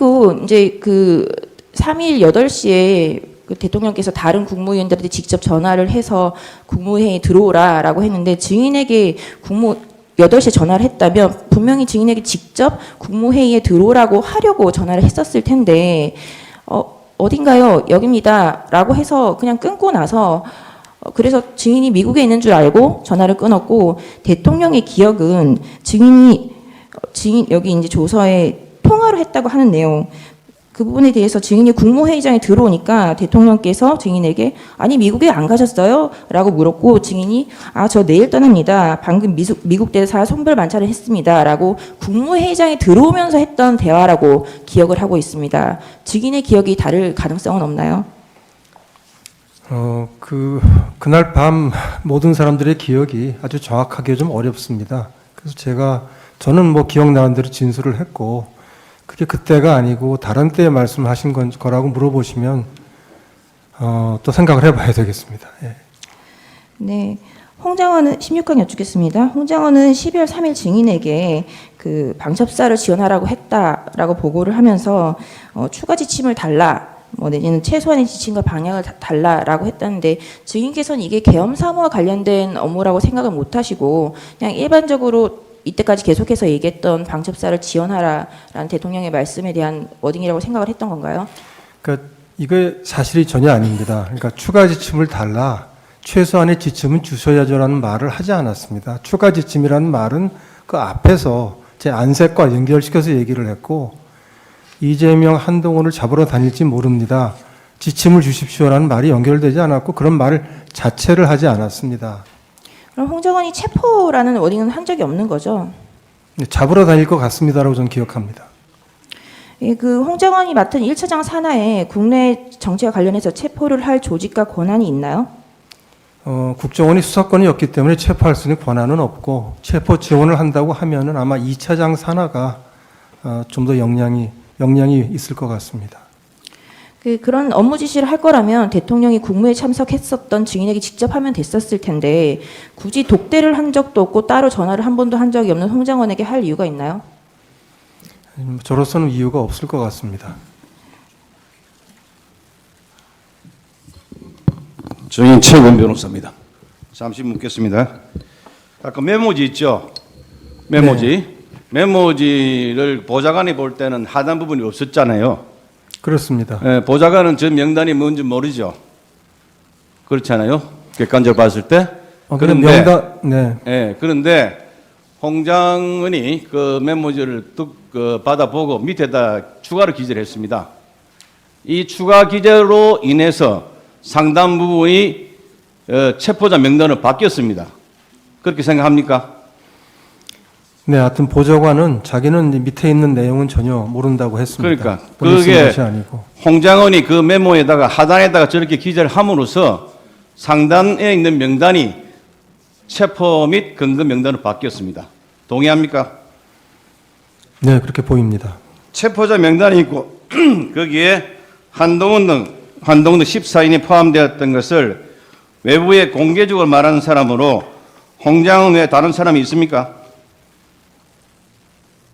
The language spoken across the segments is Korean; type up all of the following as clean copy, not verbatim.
그리고 이제 그 3일 8시에 그 대통령께서 다른 국무위원들한테 직접 전화를 해서 국무회의에 들어오라라고 했는데 증인에게 8시에 전화를 했다면 분명히 증인에게 직접 국무회의에 들어오라고 하려고 전화를 했었을 텐데 어딘가요? 여기입니다. 라고 해서 그냥 끊고 나서 그래서 증인이 미국에 있는 줄 알고 전화를 끊었고 대통령의 기억은 증인 여기 이제 조서에 통화를 했다고 하는 내용 그 부분에 대해서 증인이 국무회의장에 들어오니까 대통령께서 증인에게 아니 미국에 안 가셨어요? 라고 물었고 증인이 저 내일 떠납니다. 방금 미국 대사 손별 만찬을 했습니다. 라고 국무회의장에 들어오면서 했던 대화라고 기억을 하고 있습니다. 증인의 기억이 다를 가능성은 없나요? 그날 밤 모든 사람들의 기억이 아주 정확하게 좀 어렵습니다. 그래서 저는 뭐 기억나는 대로 진술을 했고 그게 그때가 아니고 다른 때에 말씀하신 거라고 물어보시면 또 생각을 해봐야 되겠습니다. 예. 네, 홍장원은 16강 여쭙겠습니다. 홍장원은 12월 3일 증인에게 그 방첩사를 지원하라고 했다라고 보고를 하면서 추가 지침을 달라, 내지는 최소한의 지침과 방향을 달라라고 했다는데 증인께서는 이게 계엄 사무와 관련된 업무라고 생각을 못하시고 그냥 일반적으로 이때까지 계속해서 얘기했던 방첩사를 지원하라라는 대통령의 말씀에 대한 워딩이라고 생각을 했던 건가요? 그러니까 이게 사실이 전혀 아닙니다. 그러니까 추가 지침을 달라, 최소한의 지침은 주셔야죠라는 말을 하지 않았습니다. 추가 지침이라는 말은 그 앞에서 제 안색과 연결시켜서 얘기를 했고 이재명, 한동훈을 잡으러 다닐지 모릅니다. 지침을 주십시오라는 말이 연결되지 않았고 그런 말을 자체를 하지 않았습니다. 그럼 홍장원이 체포라는 워딩은 한 적이 없는 거죠? 잡으러 다닐 것 같습니다라고 저는 기억합니다. 예, 그 홍장원이 맡은 1차장 산하에 국내 정치와 관련해서 체포를 할 조직과 권한이 있나요? 국정원이 수사권이었기 때문에 체포할 수 있는 권한은 없고 체포 지원을 한다고 하면은 아마 2차장 산하가 좀 더 역량이 있을 것 같습니다. 그런 업무 지시를 할 거라면 대통령이 국무회에 참석했었던 증인에게 직접 하면 됐었을 텐데 굳이 독대를 한 적도 없고 따로 전화를 한 번도 한 적이 없는 홍장원에게 할 이유가 있나요? 저로서는 이유가 없을 것 같습니다. 증인 최근 변호사입니다. 잠시 묻겠습니다. 아까 메모지 있죠? 메모지. 네. 메모지를 보좌관이 볼 때는 하단 부분이 없었잖아요. 그렇습니다. 예, 보좌관은 저 명단이 뭔지 모르죠. 그렇지 않아요? 객관적으로 봤을 때. 그런데, 네. 예, 그런데 홍장은이 그 메모지를 받아보고 밑에다 추가로 기재를 했습니다. 이 추가 기재로 인해서 상당 부분이 체포자 명단으로 바뀌었습니다. 그렇게 생각합니까? 네, 하여튼 보좌관은 자기는 밑에 있는 내용은 전혀 모른다고 했습니다. 그러니까 그게 홍장원이 그 메모에다가 하단에다가 저렇게 기재를 함으로써 상단에 있는 명단이 체포 및 근거 명단으로 바뀌었습니다. 동의합니까? 네, 그렇게 보입니다. 체포자 명단이 있고 거기에 한동훈 등 14인이 포함되었던 것을 외부에 공개적으로 말하는 사람으로 홍장원 외에 다른 사람이 있습니까?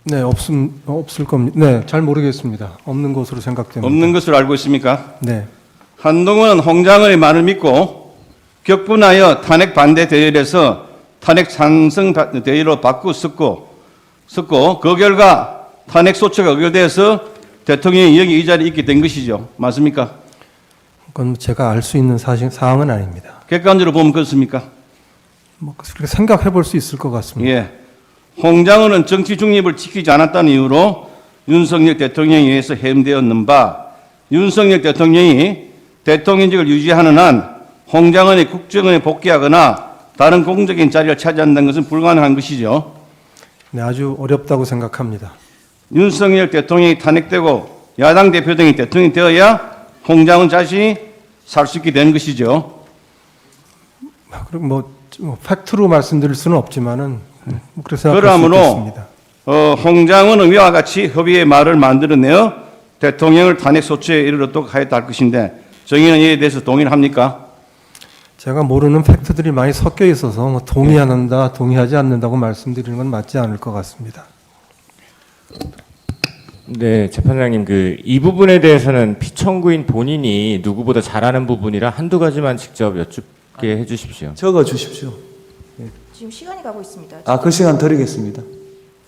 네, 없을 겁니다. 네, 잘 모르겠습니다. 없는 것으로 생각됩니다. 없는 것으로 알고 있습니까? 네. 한동훈은 홍장원의 말을 믿고 격분하여 탄핵 반대 대열에서 탄핵 찬성 대열로 바꾸었고 그 결과 탄핵 소추가 의결돼서 대통령이 여기 이 자리에 있게 된 것이죠. 맞습니까? 그건 제가 알 수 있는 사항은 아닙니다. 객관적으로 보면 그렇습니까? 그렇게 생각해 볼 수 있을 것 같습니다. 예. 홍장원은 정치 중립을 지키지 않았다는 이유로 윤석열 대통령에 의해서 해임되었는 바 윤석열 대통령이 대통령직을 유지하는 한 홍장원이 국정원에 복귀하거나 다른 공적인 자리를 차지한다는 것은 불가능한 것이죠. 네, 아주 어렵다고 생각합니다. 윤석열 대통령이 탄핵되고 야당 대표 등이 대통령이 되어야 홍장원 자신이 살 수 있게 되는 것이죠. 그럼 팩트로 말씀드릴 수는 없지만은 그래서 그러므로 홍장원은 위와 같이 협의의 말을 만들어내어 대통령을 탄핵 소추에 이르도록 하였다 할 것인데 정의는 이에 대해서 동의를 합니까? 제가 모르는 팩트들이 많이 섞여 있어서 동의한다, 동의하지 않는다고 말씀드리는 건 맞지 않을 것 같습니다. 네, 재판장님, 이 부분에 대해서는 피청구인 본인이 누구보다 잘하는 부분이라 한두 가지만 직접 여쭙게 해주십시오. 적어 주십시오. 지금 시간이 가고 있습니다. 아, 그 시간 드리겠습니다.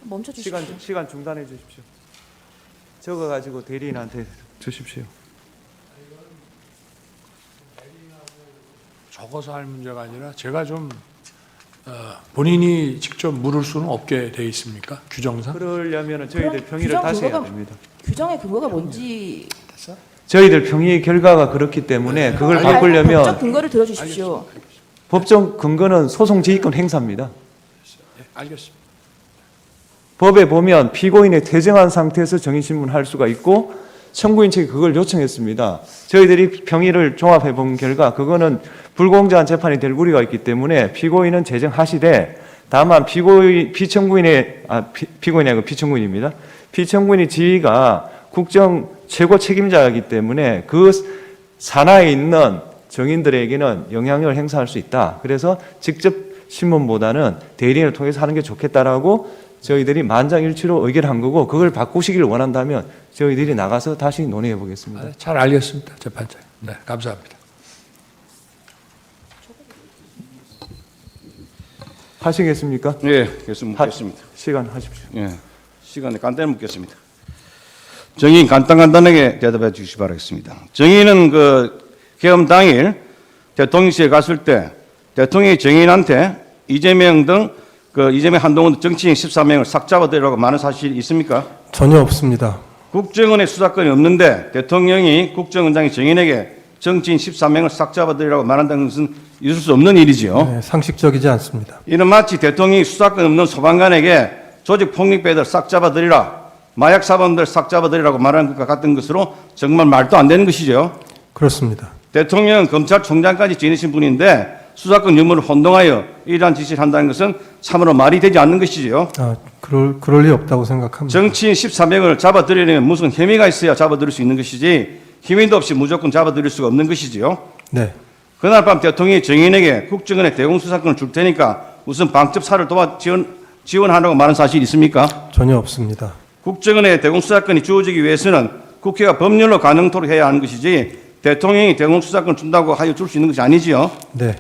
멈춰 주십시오. 시간 중단해 주십시오. 적어 가지고 대리인한테 주십시오. 적어서 할 문제가 아니라 제가 좀 본인이 직접 물을 수는 없게 돼 있습니까? 규정상? 그러려면 저희들 그럼 평의를 규정 다시 해야 근거가 됩니다. 규정의 근거가 뭔지 저희들 평의 결과가 그렇기 때문에 그걸 법적 바꾸려면 근거를 들어주십시오. 법정 근거는 소송 지휘권 행사입니다. 네, 알겠습니다. 법에 보면 피고인의 퇴정한 상태에서 정인신문할 수가 있고 청구인 측이 그걸 요청했습니다. 저희들이 평의를 종합해 본 결과 그거는 불공정한 재판이 될 우려가 있기 때문에 피고인은 제정하시되 다만 피청구인의 피청구인의 지위가 국정 최고 책임자이기 때문에 그 산하에 있는 정인들에게는 영향력을 행사할 수 있다. 그래서 직접 신문보다는 대리인을 통해서 하는 게 좋겠다라고 저희들이 만장일치로 의결한 거고 그걸 바꾸시기를 원한다면 저희들이 나가서 다시 논의해 보겠습니다. 잘 알겠습니다, 재판장. 네, 감사합니다. 하시겠습니까? 예, 계속 묻겠습니다. 시간 하십시오. 예, 시간에 간단히 묻겠습니다. 정의인 간단하게 대답해 주시기 바라겠습니다. 정의는 계엄 당일 대통령실에 갔을 때 대통령이 정의인한테 이재명 등 이재명 한동훈 정치인 14명을 싹 잡아들이라고 말한 사실이 있습니까? 전혀 없습니다. 국정원에 수사권이 없는데 대통령이 국정원장이 정인에게 정치인 14명을 싹 잡아들이라고 말한다는 것은 있을 수 없는 일이지요. 네, 상식적이지 않습니다. 이는 마치 대통령이 수사권 없는 소방관에게 조직 폭력배들 싹 잡아들이라, 마약 사범들 싹 잡아들이라고 말하는 것과 같은 것으로 정말 말도 안 되는 것이죠. 그렇습니다. 대통령은 검찰총장까지 지내신 분인데 수사권 유무를 혼동하여 이러한 지시를 한다는 것은 참으로 말이 되지 않는 것이지요. 그럴 리 없다고 생각합니다. 정치인 14명을 잡아들이려면 무슨 혐의가 있어야 잡아들일 수 있는 것이지 혐의도 없이 무조건 잡아들일 수가 없는 것이지요. 네, 그날 밤 대통령이 정인에게 국정원에 대공수사권을 줄 테니까 무슨 방첩사를 지원하라고 말한 사실이 있습니까? 전혀 없습니다. 국정원에 대공수사권이 주어지기 위해서는 국회가 법률로 가능토록 해야 하는 것이지 대통령이 대공수사권을 준다고 하여 줄 수 있는 것이 아니지요. 네,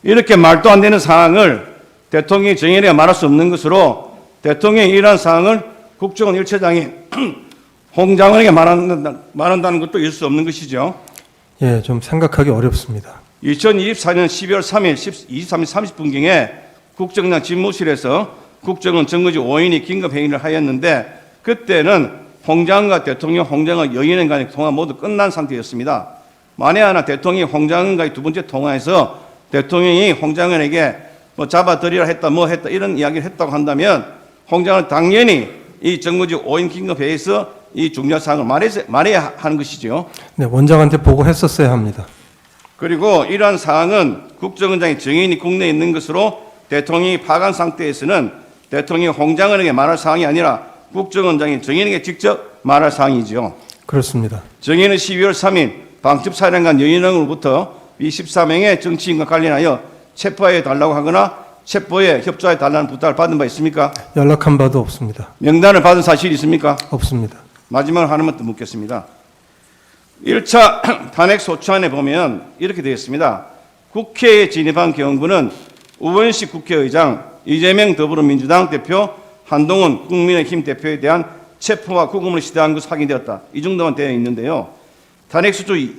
이렇게 말도 안 되는 사항을 대통령이 정인에게 말할 수 없는 것으로 대통령이 이러한 사항을 국정원 일처장이 홍 장관에게 말한다는 것도 있을 수 없는 것이죠. 예, 좀 생각하기 어렵습니다. 2024년 12월 3일 23일 30분경에 국정원장 집무실에서 국정원 정거지 5인이 긴급회의를 하였는데 그때는 홍 장관과 대통령, 홍 장관 여인의 간의 통화 모두 끝난 상태였습니다. 만에 하나 대통령이 홍 장관과의 두 번째 통화에서 대통령이 홍 장관에게 잡아들이라 했다, 이런 이야기를 했다고 한다면 홍 장관은 당연히 이 정거지 5인 긴급회의에서 이 중요한 사항을 말해야 하는 것이죠. 네, 원장한테 보고했었어야 합니다. 그리고 이러한 사항은 국정원장이 정인이 국내에 있는 것으로 대통령이 파간 상태에서는 대통령이 홍 장관에게 말할 사항이 아니라 국정원장이 정인에게 직접 말할 사항이죠. 그렇습니다. 정인은 12월 3일 방첩사령관 여인왕으로부터 이 14명의 정치인과 관련하여 체포해 달라고 하거나 체포에 협조해 달라는 부탁을 받은 바 있습니까? 연락한 바도 없습니다. 명단을 받은 사실이 있습니까? 없습니다. 마지막으로 하나만 더 묻겠습니다. 1차 탄핵 소추안에 보면 이렇게 되어 있습니다. 국회에 진입한 경우는 우원식 국회의장, 이재명 더불어민주당 대표, 한동훈 국민의힘 대표에 대한 체포와 구금을 시대한 것으로 확인되었다. 이 정도만 되어 있는데요. 탄핵 소추안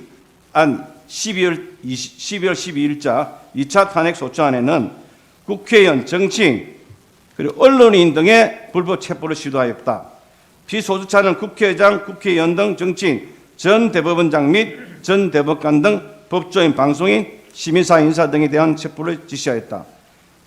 12월 12일자 2차 탄핵 소추안에는 국회의원, 정치인, 그리고 언론인 등의 불법 체포를 시도하였다. 피소추자는 국회의장, 국회의원 등 정치인, 전 대법원장 및 전 대법관 등 법조인, 방송인, 시민사 인사 등에 대한 체포를 지시하였다.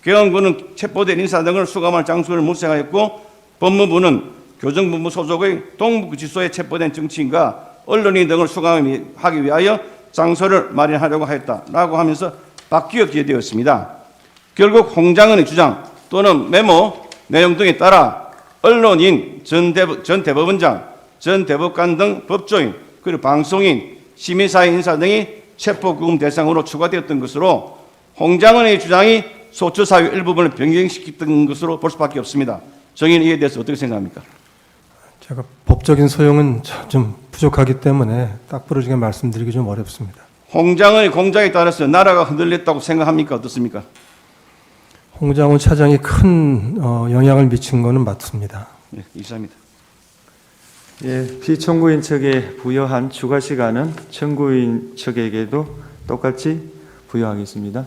개헌부는 체포된 인사 등을 수감할 장소를 물색하였고 법무부는 교정본부 소속의 동부구치소에 체포된 정치인과 언론인 등을 수감하기 위하여 장소를 마련하려고 하였다라고 하면서 바뀌어 기재되었습니다. 결국 홍 장관의 주장 또는 메모 내용 등에 따라 언론인, 전 대법원장, 전 대법관 등 법조인, 그리고 방송인, 시민사회 인사 등이 체포구금 대상으로 추가되었던 것으로 홍 장관의 주장이 소추사유 일부분을 변경시켰던 것으로 볼 수밖에 없습니다. 정의는 이에 대해서 어떻게 생각합니까? 제가 법적인 소용은 좀 부족하기 때문에 딱 부러지게 말씀드리기 좀 어렵습니다. 홍장의 공작에 따라서 나라가 흔들렸다고 생각합니까? 어떻습니까? 홍장훈 차장이 큰 영향을 미친 것은 맞습니다. 네, 이상입니다. 예, 피청구인 측에 부여한 추가 시간은 청구인 측에게도 똑같이 부여하겠습니다.